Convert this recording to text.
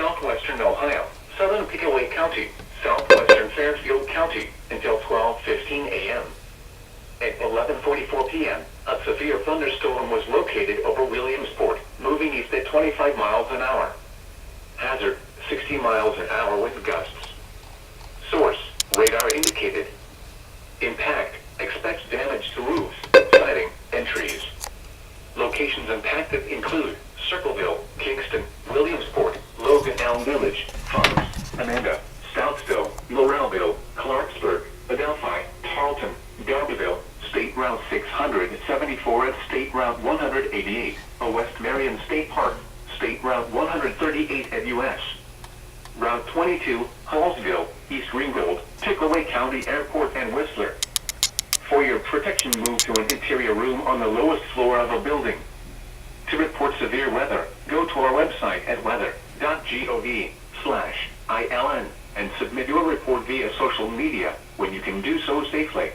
southwestern Ohio, southern Pickaway County, southwestern Fairfield County, until 12:15 a.m. At 11:44 p.m., a severe thunderstorm was located over Williamsport, moving east at 25 miles an hour. Hazard, 60 miles an hour with gusts. Source, radar indicated. Impact, expects damage to roofs, siding, and trees. Locations impacted include Circleville, Kingston, Williamsport, Logan Elm Village, Farms, Amanda, Stoutsville, Laurelville, Clarksburg, Adelphi, Tarleton, Darbyville, State Route 674 and State Route 188, West Marion State Park, State Route 138 at U.S. Route 22, Hallsville, East Ringgold, Pickaway County Airport and Whistler. For your protection, move to an interior room on the lowest floor of a building. To report severe weather, go to our website at weather.gov/ILN and submit your report via social media when you can do so safely.